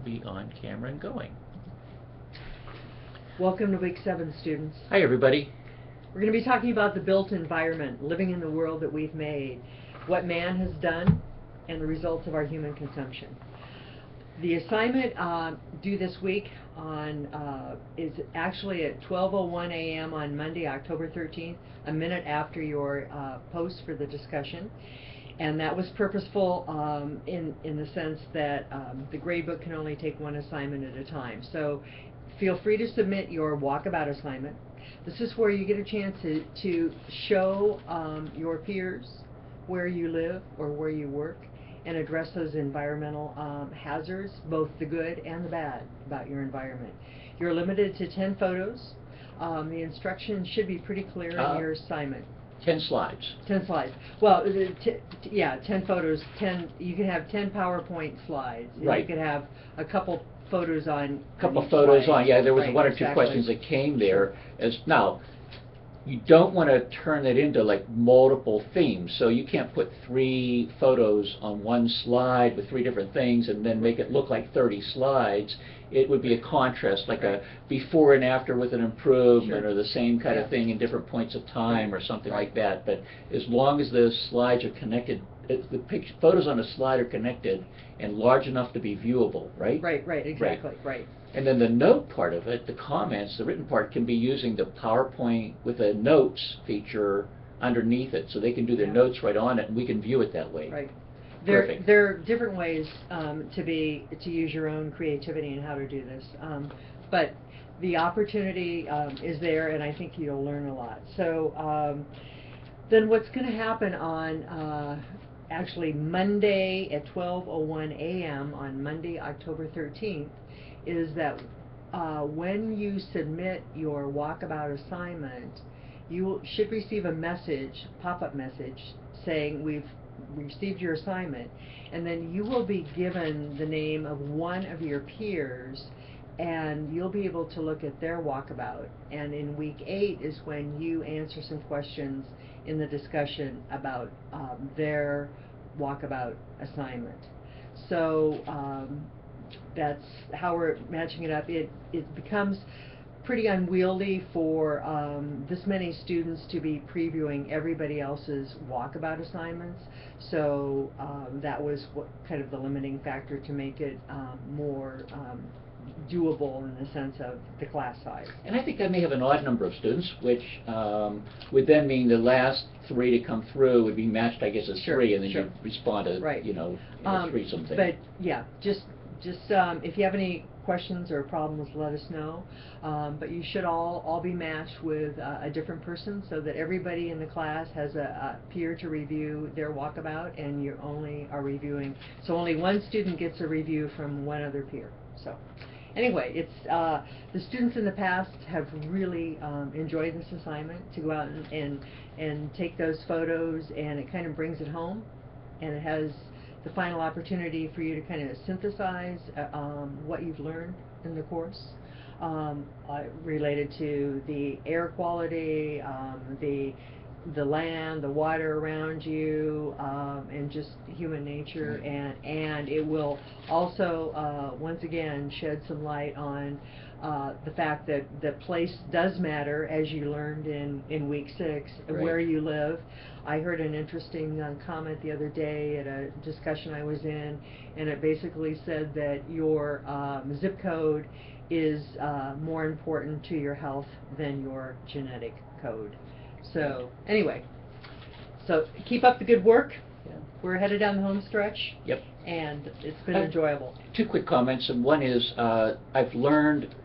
be on camera and going. Welcome to week 7, students. Hi, everybody. We're going to be talking about the built environment, living in the world that we've made, what man has done, and the results of our human consumption. The assignment due this week is actually at 12:01 a.m. on Monday, October 13th, a minute after your post for the discussion. And that was purposeful in the sense that the gradebook can only take one assignment at a time. So feel free to submit your walkabout assignment. This is where you get a chance to show your peers where you live or where you work and address those environmental hazards, both the good and the bad about your environment. You're limited to 10 photos. The instructions should be pretty clear in your assignment. 10 slides. 10 slides. Well, yeah, 10 photos. You can have 10 PowerPoint slides. Right. You could have a couple photos on. Yeah, there was right, one or two exactly. questions that came there. Now, you don't want to turn it into like multiple themes, so you can't put 3 photos on one slide with 3 different things and then make it look like 30 slides. It would be a contrast, like a before and after with an improvement, or the same kind of thing in different points of time, or something like that. But as long as the slides are connected, the photos on a slide are connected and large enough to be viewable, right? Right, exactly, right. And then the note part of it, the comments, the written part, can be using the PowerPoint with a notes feature underneath it, so they can do their notes right on it, and we can view it that way. Right. Perfect. There are different ways to use your own creativity and how to do this, but the opportunity is there, and I think you'll learn a lot. So then what's going to happen on actually Monday at 12:01 a.m. on Monday, October 13th, is that when you submit your walkabout assignment, you should receive a message, pop-up message, saying we've received your assignment, and then you will be given the name of one of your peers, and you'll be able to look at their walkabout. And in week 8 is when you answer some questions in the discussion about their walkabout assignment. So that's how we're matching it up. It becomes pretty unwieldy for this many students to be previewing everybody else's walkabout assignments. So that was what kind of the limiting factor to make it more doable in the sense of the class size. And I think I may have an odd number of students, which would then mean the last 3 to come through would be matched, I guess, as 3, and then you respond to, 3 something. But yeah, just if you have any questions or problems, let us know. But you should all be matched with a different person, so that everybody in the class has a peer to review their walkabout, and you only are reviewing. So only one student gets a review from one other peer. So anyway, it's the students in the past have really enjoyed this assignment, to go out and take those photos, and it kind of brings it home, and it has the final opportunity for you to kind of synthesize what you've learned in the course related to the air quality, the land, the water around you, and just human nature, and it will also once again shed some light on the fact that the place does matter, as you learned in week 6, where you live. I heard an interesting comment the other day at a discussion I was in, and it basically said that your zip code is more important to your health than your genetic code. So anyway, so keep up the good work. We're headed down the home stretch. Yep. And it's been enjoyable. 2 quick comments, and one is I've learned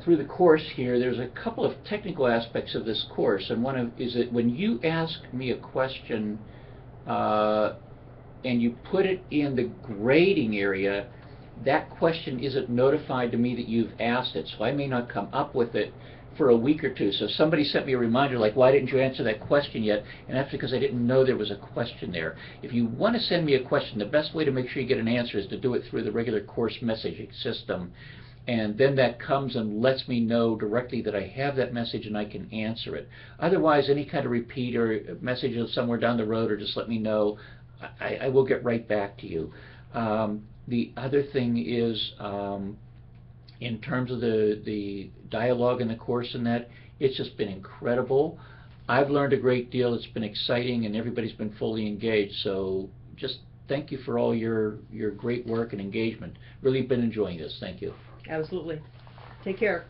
through the course here, there's a couple of technical aspects of this course, and one is that when you ask me a question and you put it in the grading area, that question isn't notified to me that you've asked it, so I may not come up with it for a week or 2. So somebody sent me a reminder like, why didn't you answer that question yet? And that's because I didn't know there was a question there. If you want to send me a question, the best way to make sure you get an answer is to do it through the regular course messaging system. And then that comes and lets me know directly that I have that message and I can answer it. Otherwise, any kind of repeat or message somewhere down the road, or just let me know, I will get right back to you. The other thing is, in terms of the dialogue in the course and that, it's just been incredible. I've learned a great deal. It's been exciting, and everybody's been fully engaged. So just thank you for all your great work and engagement. Really been enjoying this. Thank you. Absolutely. Take care.